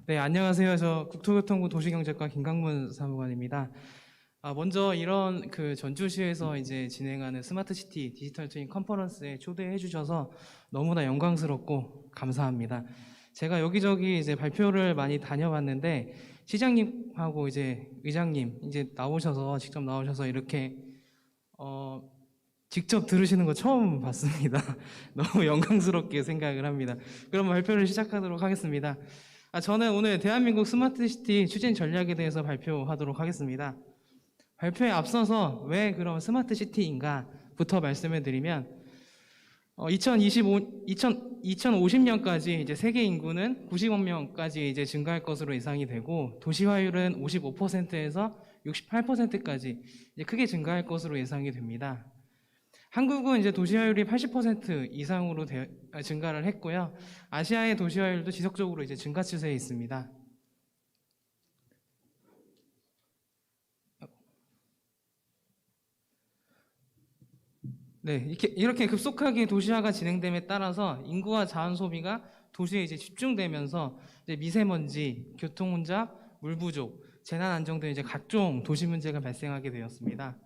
네, 안녕하세요. 저 국토교통부 도시경제과 김강문 사무관입니다. 먼저 이런 전주시에서 이제 진행하는 스마트시티 디지털 트윈 컨퍼런스에 초대해 주셔서 너무나 영광스럽고 감사합니다. 제가 여기저기 이제 발표를 많이 다녀봤는데 시장님하고 이제 의장님 이제 직접 나오셔서 이렇게 직접 들으시는 거 처음 봤습니다. 너무 영광스럽게 생각을 합니다. 그럼 발표를 시작하도록 하겠습니다. 저는 오늘 대한민국 스마트시티 추진 전략에 대해서 발표하도록 하겠습니다. 발표에 앞서서 왜 그럼 스마트시티인가부터 말씀을 드리면 2050년까지 이제 세계 인구는 90억 명까지 이제 증가할 것으로 예상이 되고 도시화율은 55%에서 68%까지 이제 크게 증가할 것으로 예상이 됩니다. 한국은 이제 도시화율이 80% 이상으로 증가를 했고요. 아시아의 도시화율도 지속적으로 이제 증가 추세에 있습니다. 네, 이렇게 급속하게 도시화가 진행됨에 따라서 인구와 자원 소비가 도시에 이제 집중되면서 이제 미세먼지, 교통 혼잡, 물 부족, 재난 안정 등 이제 각종 도시 문제가 발생하게 되었습니다.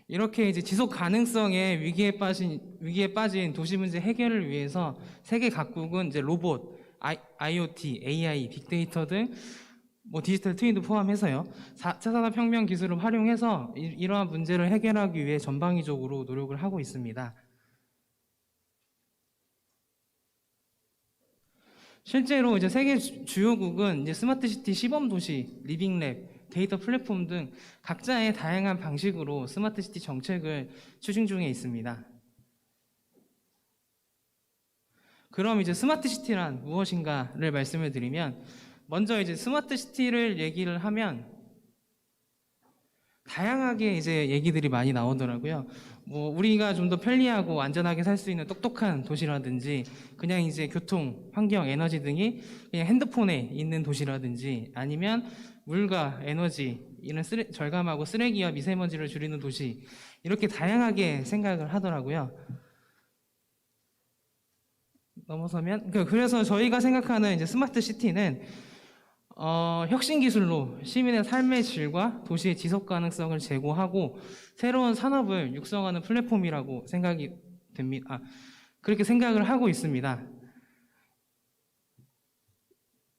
이렇게 이제 지속 가능성의 위기에 빠진 도시 문제 해결을 위해서 세계 각국은 이제 로봇, IoT, AI, 빅데이터 등 디지털 트윈도 포함해서요. 4차 산업혁명 기술을 활용해서 이러한 문제를 해결하기 위해 전방위적으로 노력을 하고 있습니다. 실제로 이제 세계 주요국은 이제 스마트시티 시범도시, 리빙랩, 데이터 플랫폼 등 각자의 다양한 방식으로 스마트시티 정책을 추진 중에 있습니다. 그럼 이제 스마트시티란 무엇인가를 말씀을 드리면 먼저 이제 스마트시티를 얘기를 하면 다양하게 이제 얘기들이 많이 나오더라고요. 우리가 좀 더 편리하고 안전하게 살 수 있는 똑똑한 도시라든지 그냥 이제 교통, 환경, 에너지 등이 그냥 핸드폰에 있는 도시라든지 아니면 물과 에너지, 이런 절감하고 쓰레기와 미세먼지를 줄이는 도시 이렇게 다양하게 생각을 하더라고요. 넘어서면 그래서 저희가 생각하는 이제 스마트 시티는 혁신 기술로 시민의 삶의 질과 도시의 지속 가능성을 제고하고 새로운 산업을 육성하는 플랫폼이라고 생각이 됩니다. 그렇게 생각을 하고 있습니다.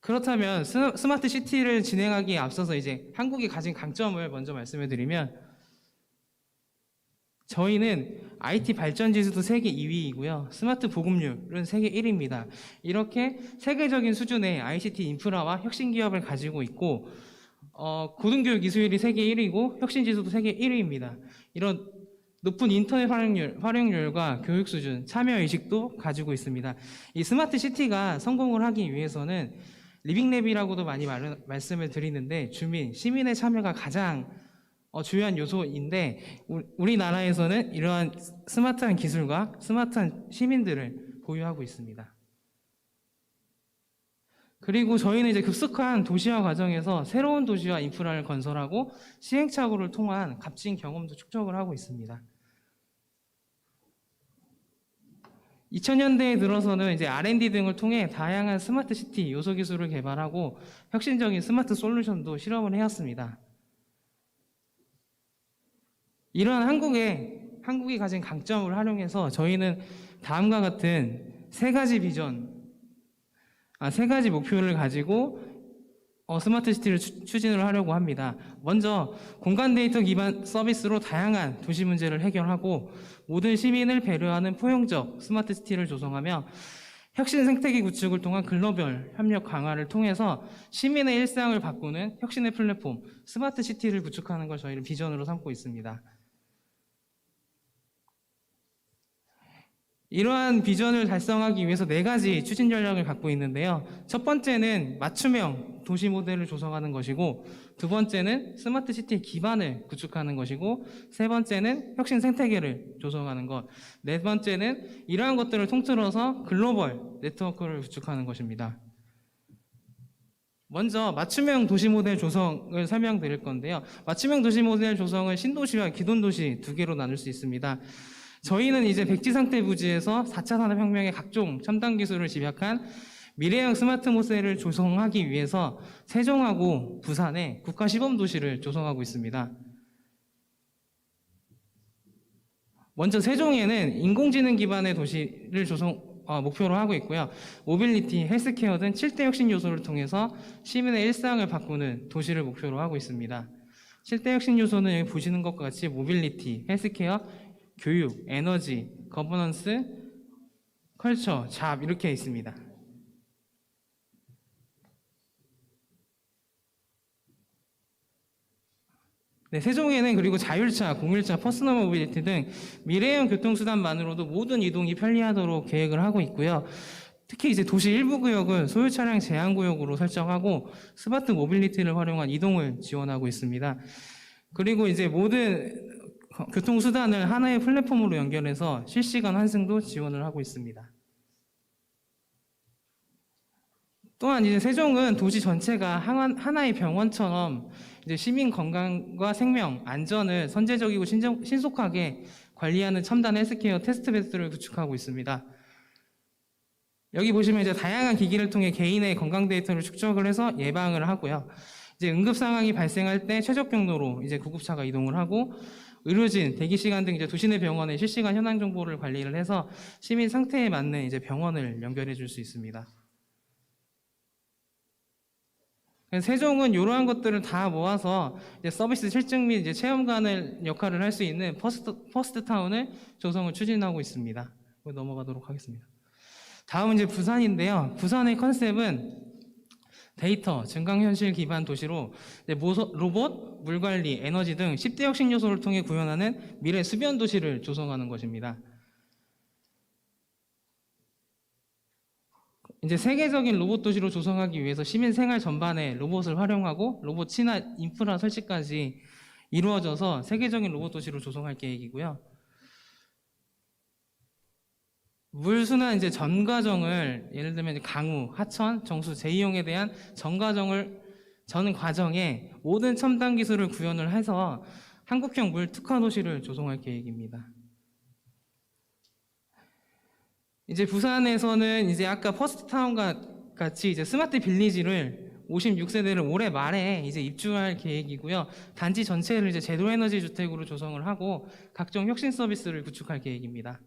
그렇다면 스마트 시티를 진행하기에 앞서서 이제 한국이 가진 강점을 먼저 말씀을 드리면 저희는 IT 발전 지수도 세계 2위이고요. 스마트 보급률은 세계 1위입니다. 이렇게 세계적인 수준의 ICT 인프라와 혁신 기업을 가지고 있고 고등교육 이수율이 세계 1위고 혁신 지수도 세계 1위입니다. 이런 높은 인터넷 활용률과 교육 수준, 참여 의식도 가지고 있습니다. 이 스마트 시티가 성공을 하기 위해서는 리빙랩이라고도 많이 말씀을 드리는데 시민의 참여가 가장 중요한 요소인데 우리나라에서는 이러한 스마트한 기술과 스마트한 시민들을 보유하고 있습니다. 그리고 저희는 이제 급속한 도시화 과정에서 새로운 도시화 인프라를 건설하고 시행착오를 통한 값진 경험도 축적을 하고 있습니다. 2000년대에 들어서는 이제 R&D 등을 통해 다양한 스마트 시티 요소 기술을 개발하고 혁신적인 스마트 솔루션도 실험을 해왔습니다. 이러한 한국이 가진 강점을 활용해서 저희는 다음과 같은 세 가지 목표를 가지고 스마트 시티를 추진을 하려고 합니다. 먼저 공간 데이터 기반 서비스로 다양한 도시 문제를 해결하고 모든 시민을 배려하는 포용적 스마트 시티를 조성하며 혁신 생태계 구축을 통한 글로벌 협력 강화를 통해서 시민의 일상을 바꾸는 혁신의 플랫폼 스마트 시티를 구축하는 걸 저희는 비전으로 삼고 있습니다. 이러한 비전을 달성하기 위해서 4가지 추진 전략을 갖고 있는데요. 첫 번째는 맞춤형 도시 모델을 조성하는 것이고, 두 번째는 스마트 시티 기반을 구축하는 것이고, 세 번째는 혁신 생태계를 조성하는 것, 네 번째는 이러한 것들을 통틀어서 글로벌 네트워크를 구축하는 것입니다. 먼저 맞춤형 도시 모델 조성을 설명드릴 건데요. 맞춤형 도시 모델 조성은 신도시와 기존도시 두 개로 나눌 수 있습니다. 저희는 이제 백지 상태 부지에서 4차 산업혁명의 각종 첨단 기술을 집약한 미래형 스마트 모셀을 조성하기 위해서 세종하고 부산에 국가 시범 도시를 조성하고 있습니다. 먼저 세종에는 인공지능 기반의 도시를 목표로 하고 있고요. 모빌리티, 헬스케어 등 7대 혁신 요소를 통해서 시민의 일상을 바꾸는 도시를 목표로 하고 있습니다. 7대 혁신 요소는 여기 보시는 것과 같이 모빌리티, 헬스케어, 교육, 에너지, 거버넌스, 컬처, 잡 이렇게 있습니다. 네, 세종에는 그리고 자율차, 공율차, 퍼스널 모빌리티 등 미래형 교통수단만으로도 모든 이동이 편리하도록 계획을 하고 있고요. 특히 이제 도시 일부 구역은 소유 차량 제한 구역으로 설정하고 스마트 모빌리티를 활용한 이동을 지원하고 있습니다. 그리고 이제 모든 교통수단을 하나의 플랫폼으로 연결해서 실시간 환승도 지원을 하고 있습니다. 또한 이제 세종은 도시 전체가 하나의 병원처럼 이제 시민 건강과 생명, 안전을 선제적이고 신속하게 관리하는 첨단 헬스케어 테스트베드를 구축하고 있습니다. 여기 보시면 이제 다양한 기기를 통해 개인의 건강 데이터를 축적을 해서 예방을 하고요. 이제 응급 상황이 발생할 때 최적 경로로 이제 구급차가 이동을 하고 의료진, 대기 시간 등 이제 도시 내 병원의 실시간 현황 정보를 관리를 해서 시민 상태에 맞는 이제 병원을 연결해 줄 수 있습니다. 세종은 이러한 것들을 다 모아서 이제 서비스 실증 및 이제 체험관을 역할을 할 수 있는 퍼스트 타운을 조성을 추진하고 있습니다. 넘어가도록 하겠습니다. 다음은 이제 부산인데요. 부산의 컨셉은 데이터, 증강현실 기반 도시로 로봇, 물관리, 에너지 등 10대 혁신 요소를 통해 구현하는 미래 수변 도시를 조성하는 것입니다. 이제 세계적인 로봇 도시로 조성하기 위해서 시민 생활 전반에 로봇을 활용하고 로봇 친화 인프라 설치까지 이루어져서 세계적인 로봇 도시로 조성할 계획이고요. 물순환 이제 전 과정을 예를 들면 강우, 하천, 정수 재이용에 대한 전 과정에 모든 첨단 기술을 구현을 해서 한국형 물 특화 도시를 조성할 계획입니다. 이제 부산에서는 이제 아까 퍼스트타운과 같이 이제 스마트 빌리지를 56세대를 올해 말에 이제 입주할 계획이고요. 단지 전체를 이제 제로 에너지 주택으로 조성을 하고 각종 혁신 서비스를 구축할 계획입니다.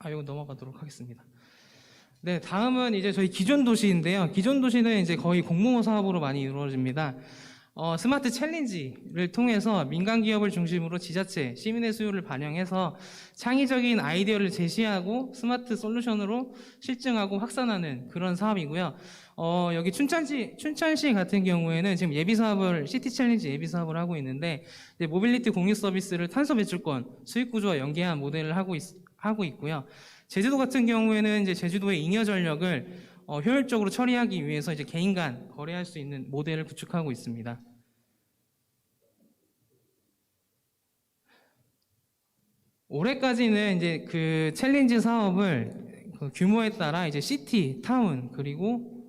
이거 넘어가도록 하겠습니다. 네, 다음은 이제 저희 기존 도시인데요. 기존 도시는 이제 거의 공모호 사업으로 많이 이루어집니다. 스마트 챌린지를 통해서 민간 기업을 중심으로 지자체, 시민의 수요를 반영해서 창의적인 아이디어를 제시하고 스마트 솔루션으로 실증하고 확산하는 그런 사업이고요. 여기 춘천시 같은 경우에는 지금 시티 챌린지 예비 사업을 하고 있는데, 이제 모빌리티 공유 서비스를 탄소 배출권, 수익 구조와 연계한 모델을 하고 있고요. 제주도 같은 경우에는 이제 제주도의 잉여 전력을 효율적으로 처리하기 위해서 이제 개인 간 거래할 수 있는 모델을 구축하고 있습니다. 올해까지는 이제 그 챌린지 사업을 그 규모에 따라 이제 시티, 타운, 그리고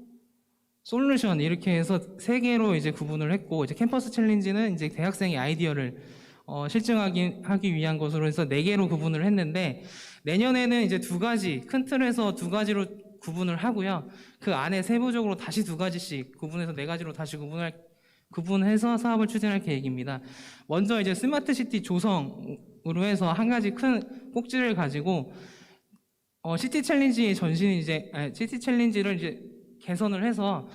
솔루션 이렇게 해서 3개로 이제 구분을 했고, 이제 캠퍼스 챌린지는 이제 대학생의 아이디어를 실증하기 위한 것으로 해서 4개로 구분을 했는데, 내년에는 이제 큰 틀에서 2가지로 구분을 하고요. 그 안에 세부적으로 다시 2가지씩 구분해서 4가지로 다시 구분해서 사업을 추진할 계획입니다. 먼저 이제 스마트 시티 조성으로 해서 한 가지 큰 꼭지를 가지고 시티 챌린지의 시티 챌린지를 이제 개선을 해서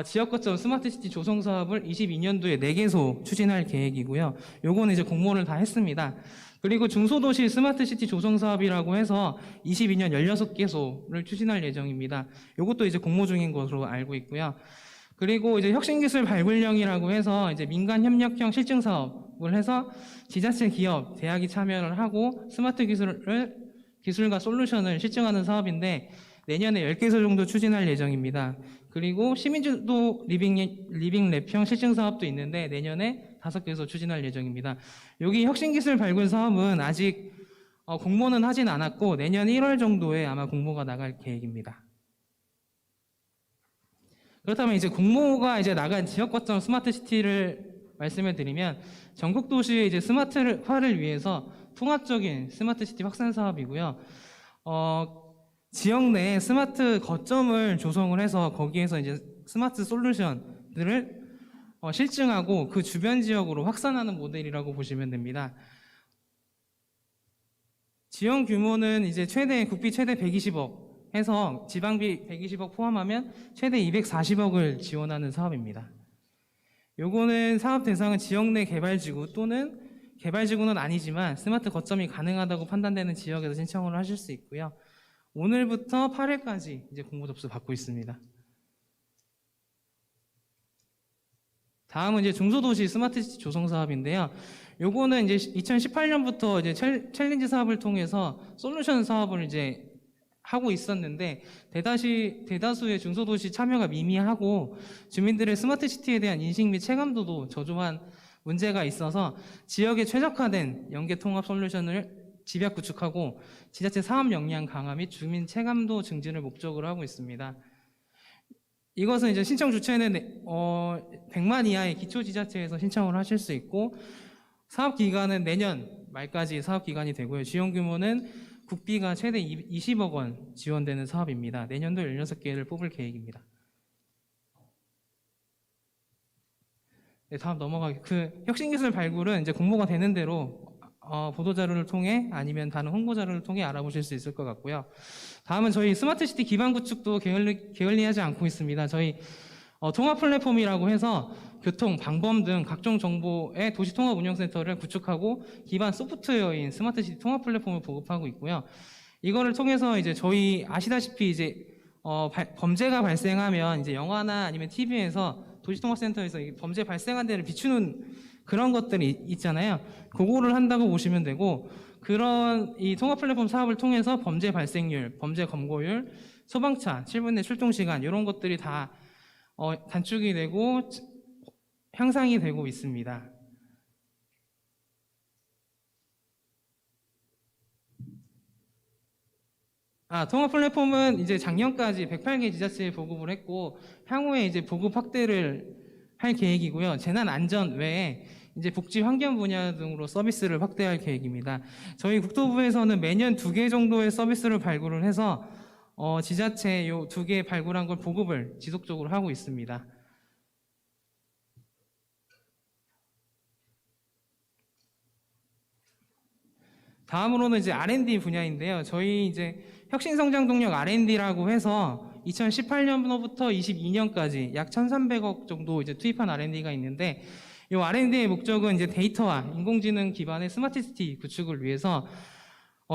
지역 거점 스마트 시티 조성 사업을 22년도에 4개소 추진할 계획이고요. 요거는 이제 공모를 다 했습니다. 그리고 중소도시 스마트 시티 조성 사업이라고 해서 22년 16개소를 추진할 예정입니다. 요것도 이제 공모 중인 것으로 알고 있고요. 그리고 이제 혁신기술 발굴형이라고 해서 이제 민간 협력형 실증 사업을 해서 지자체, 기업, 대학이 참여를 하고 스마트 기술과 솔루션을 실증하는 사업인데 내년에 10개소 정도 추진할 예정입니다. 그리고 시민주도 리빙 랩형 실증 사업도 있는데 내년에 5개소 추진할 예정입니다. 여기 혁신기술 발굴 사업은 아직 공모는 하진 않았고 내년 1월 정도에 아마 공모가 나갈 계획입니다. 그렇다면 이제 공모가 이제 나간 지역 거점 스마트 시티를 말씀을 드리면 전국 도시의 이제 스마트화를 위해서 통합적인 스마트 시티 확산 사업이고요. 지역 내에 스마트 거점을 조성을 해서 거기에서 이제 스마트 솔루션들을 실증하고 그 주변 지역으로 확산하는 모델이라고 보시면 됩니다. 지원 규모는 이제 국비 최대 120억 해서 지방비 120억 포함하면 최대 240억을 지원하는 사업입니다. 요거는 사업 대상은 지역 내 개발지구 또는 개발지구는 아니지만 스마트 거점이 가능하다고 판단되는 지역에서 신청을 하실 수 있고요. 오늘부터 8일까지 이제 공모 접수 받고 있습니다. 다음은 이제 중소도시 스마트시티 조성 사업인데요. 요거는 이제 2018년부터 이제 챌린지 사업을 통해서 솔루션 사업을 이제 하고 있었는데 대다수의 중소도시 참여가 미미하고 주민들의 스마트시티에 대한 인식 및 체감도도 저조한 문제가 있어서 지역에 최적화된 연계 통합 솔루션을 집약 구축하고 지자체 사업 역량 강화 및 주민 체감도 증진을 목적으로 하고 있습니다. 이것은 이제 신청 주체는 100만 이하의 기초지자체에서 신청을 하실 수 있고 사업 기간은 내년 말까지 사업 기간이 되고요. 지원 규모는 국비가 최대 20억 원 지원되는 사업입니다. 내년도 16개를 뽑을 계획입니다. 네, 다음 넘어가기. 혁신기술 발굴은 이제 공모가 되는 대로 보도자료를 통해 아니면 다른 홍보자료를 통해 알아보실 수 있을 것 같고요. 다음은 저희 스마트시티 기반 구축도 게을리하지 않고 있습니다. 저희 통합 플랫폼이라고 해서 교통, 방범 등 각종 정보의 도시통합운영센터를 구축하고 기반 소프트웨어인 스마트시티 통합 플랫폼을 보급하고 있고요. 이거를 통해서 이제 저희 아시다시피 이제 범죄가 발생하면 이제 영화나 아니면 TV에서 도시통합센터에서 범죄 발생한 데를 비추는 그런 것들이 있잖아요. 그거를 한다고 보시면 되고 그런 이 통합 플랫폼 사업을 통해서 범죄 발생률, 범죄 검거율, 소방차, 7분 내 출동 시간 이런 것들이 다 단축이 되고 향상이 되고 있습니다. 통합 플랫폼은 이제 작년까지 108개 지자체에 보급을 했고 향후에 이제 보급 확대를 할 계획이고요. 재난 안전 외에 이제 복지 환경 분야 등으로 서비스를 확대할 계획입니다. 저희 국토부에서는 매년 2개 정도의 서비스를 발굴을 해서 지자체 요 2개 발굴한 걸 보급을 지속적으로 하고 있습니다. 다음으로는 이제 R&D 분야인데요. 저희 이제 혁신성장동력 R&D라고 해서 2018년부터 22년까지 약 1,300억 정도 이제 투입한 R&D가 있는데 이 R&D의 목적은 이제 데이터와 인공지능 기반의 스마트시티 구축을 위해서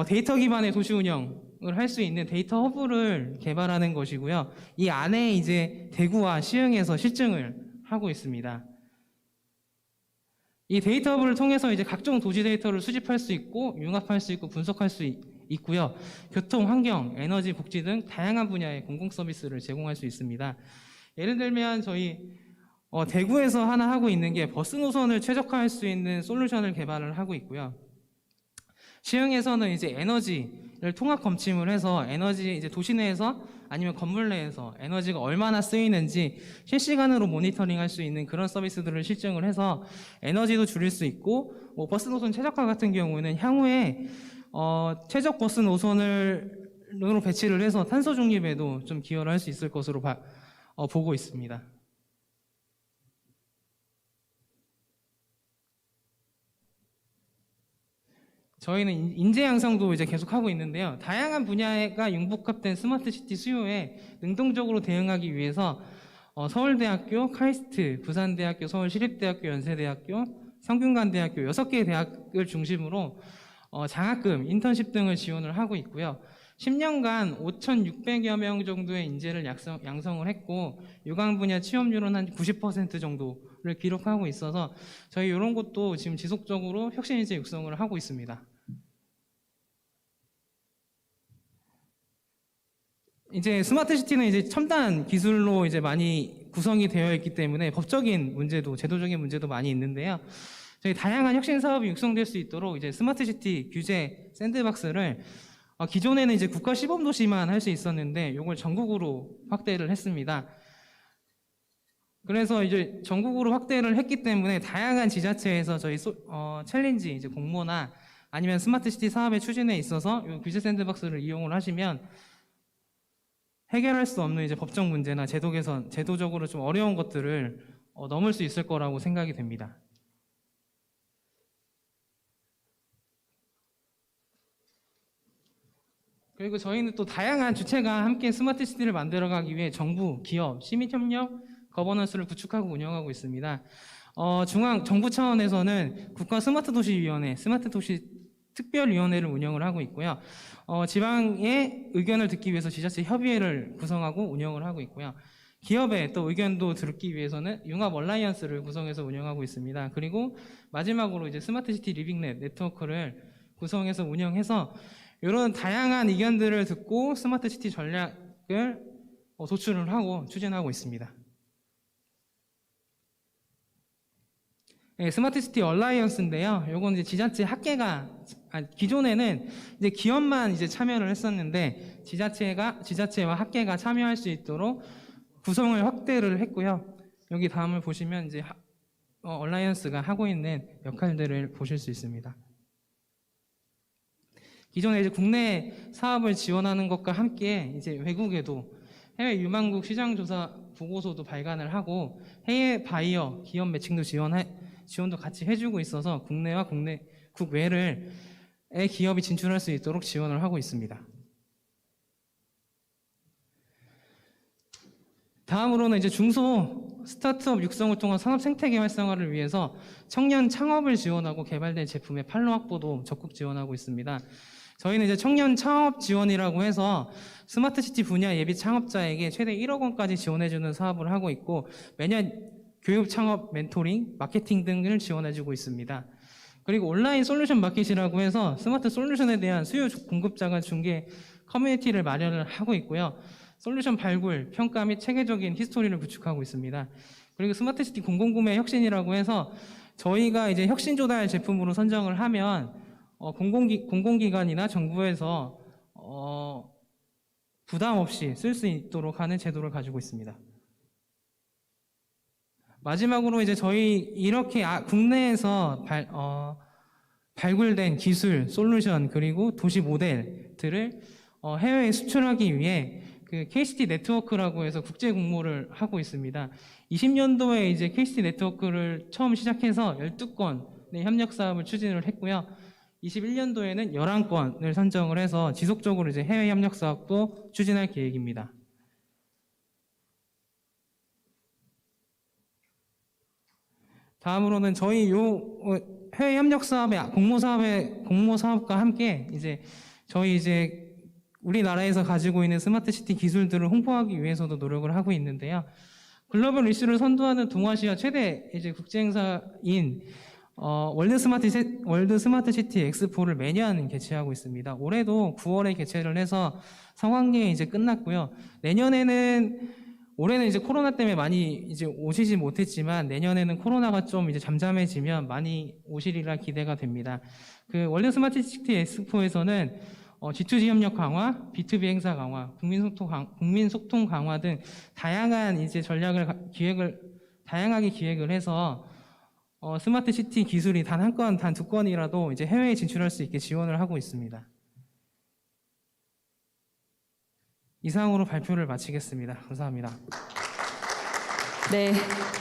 데이터 기반의 도시 운영을 할 수 있는 데이터 허브를 개발하는 것이고요. 이 안에 이제 대구와 시흥에서 실증을 하고 있습니다. 이 데이터 허브를 통해서 이제 각종 도시 데이터를 수집할 수 있고 융합할 수 있고 분석할 수 있고요. 교통, 환경, 에너지, 복지 등 다양한 분야의 공공 서비스를 제공할 수 있습니다. 예를 들면 저희 대구에서 하나 하고 있는 게 버스 노선을 최적화할 수 있는 솔루션을 개발을 하고 있고요. 시흥에서는 이제 에너지를 통합 검침을 해서 에너지 이제 도시 내에서 아니면 건물 내에서 에너지가 얼마나 쓰이는지 실시간으로 모니터링할 수 있는 그런 서비스들을 실증을 해서 에너지도 줄일 수 있고 버스 노선 최적화 같은 경우는 향후에 최적 버스 노선으로 배치를 해서 탄소 중립에도 좀 기여를 할 수 있을 것으로 보고 있습니다. 저희는 인재 양성도 이제 계속 하고 있는데요. 다양한 분야가 융복합된 스마트 시티 수요에 능동적으로 대응하기 위해서 서울대학교, 카이스트, 부산대학교, 서울시립대학교, 연세대학교, 성균관대학교 6개의 대학을 중심으로 장학금, 인턴십 등을 지원을 하고 있고요. 10년간 5,600여 명 정도의 인재를 양성을 했고 유관 분야 취업률은 한 90% 정도를 기록하고 있어서 저희 이런 것도 지금 지속적으로 혁신 인재 육성을 하고 있습니다. 이제 스마트 시티는 이제 첨단 기술로 이제 많이 구성이 되어 있기 때문에 법적인 문제도 제도적인 문제도 많이 있는데요. 저희 다양한 혁신 사업이 육성될 수 있도록 이제 스마트 시티 규제 샌드박스를 기존에는 이제 국가 시범 도시만 할 수 있었는데 이걸 전국으로 확대를 했습니다. 그래서 이제 전국으로 확대를 했기 때문에 다양한 지자체에서 저희 챌린지 이제 공모나 아니면 스마트시티 사업의 추진에 있어서 이 규제 샌드박스를 이용을 하시면 해결할 수 없는 이제 법적 문제나 제도 개선, 제도적으로 좀 어려운 것들을 넘을 수 있을 거라고 생각이 됩니다. 그리고 저희는 또 다양한 주체가 함께 스마트시티를 만들어가기 위해 정부, 기업, 시민협력, 거버넌스를 구축하고 운영하고 있습니다. 정부 차원에서는 국가 스마트도시위원회, 스마트도시 특별위원회를 운영을 하고 있고요. 지방의 의견을 듣기 위해서 지자체 협의회를 구성하고 운영을 하고 있고요. 기업의 또 의견도 듣기 위해서는 융합 얼라이언스를 구성해서 운영하고 있습니다. 그리고 마지막으로 이제 스마트시티 리빙랩 네트워크를 구성해서 운영해서 이런 다양한 의견들을 듣고 스마트시티 전략을 도출을 하고 추진하고 있습니다. 네, 스마트시티 얼라이언스인데요. 요건 이제 지자체 학계가 기존에는 이제 기업만 이제 참여를 했었는데 지자체와 학계가 참여할 수 있도록 구성을 확대를 했고요. 여기 다음을 보시면 이제 얼라이언스가 하고 있는 역할들을 보실 수 있습니다. 기존에 이제 국내 사업을 지원하는 것과 함께 이제 외국에도 해외 유망국 시장조사 보고서도 발간을 하고 해외 바이어 기업 매칭도 지원도 같이 해주고 있어서 국내와 국외를 기업이 진출할 수 있도록 지원을 하고 있습니다. 다음으로는 이제 중소 스타트업 육성을 통한 산업 생태계 활성화를 위해서 청년 창업을 지원하고 개발된 제품의 판로 확보도 적극 지원하고 있습니다. 저희는 이제 청년 창업 지원이라고 해서 스마트시티 분야 예비 창업자에게 최대 1억 원까지 지원해주는 사업을 하고 있고 매년 교육 창업 멘토링, 마케팅 등을 지원해주고 있습니다. 그리고 온라인 솔루션 마켓이라고 해서 스마트 솔루션에 대한 수요 공급자가 중개 커뮤니티를 마련을 하고 있고요. 솔루션 발굴, 평가 및 체계적인 히스토리를 구축하고 있습니다. 그리고 스마트시티 공공구매 혁신이라고 해서 저희가 이제 혁신 조달 제품으로 선정을 하면 공공기관이나 정부에서 부담 없이 쓸 수 있도록 하는 제도를 가지고 있습니다. 마지막으로 이제 저희 이렇게 국내에서 발굴된 기술, 솔루션 그리고 도시 모델들을 해외에 수출하기 위해 그 KCT 네트워크라고 해서 국제 공모를 하고 있습니다. 20년도에 이제 KCT 네트워크를 처음 시작해서 12건의 협력 사업을 추진을 했고요. 21년도에는 11건을 선정을 해서 지속적으로 이제 해외 협력 사업도 추진할 계획입니다. 다음으로는 저희 해외 협력 사업의 공모 사업과 함께 저희 우리나라에서 가지고 있는 스마트시티 기술들을 홍보하기 위해서도 노력을 하고 있는데요. 글로벌 이슈를 선도하는 동아시아 최대 국제 행사인 월드 스마트시티 엑스포를 매년 개최하고 있습니다. 올해도 9월에 개최를 해서 성황리에 끝났고요. 올해는 코로나 때문에 많이 오시지 못했지만 내년에는 코로나가 좀 잠잠해지면 많이 오시리라 기대가 됩니다. 그 월드 스마트시티 엑스포에서는 G2G 협력 강화, B2B 행사 강화, 국민 소통 강화 등 다양한 다양하게 기획을 해서 스마트 시티 기술이 단 한 건, 단 두 건이라도 해외에 진출할 수 있게 지원을 하고 있습니다. 이상으로 발표를 마치겠습니다. 감사합니다. 네.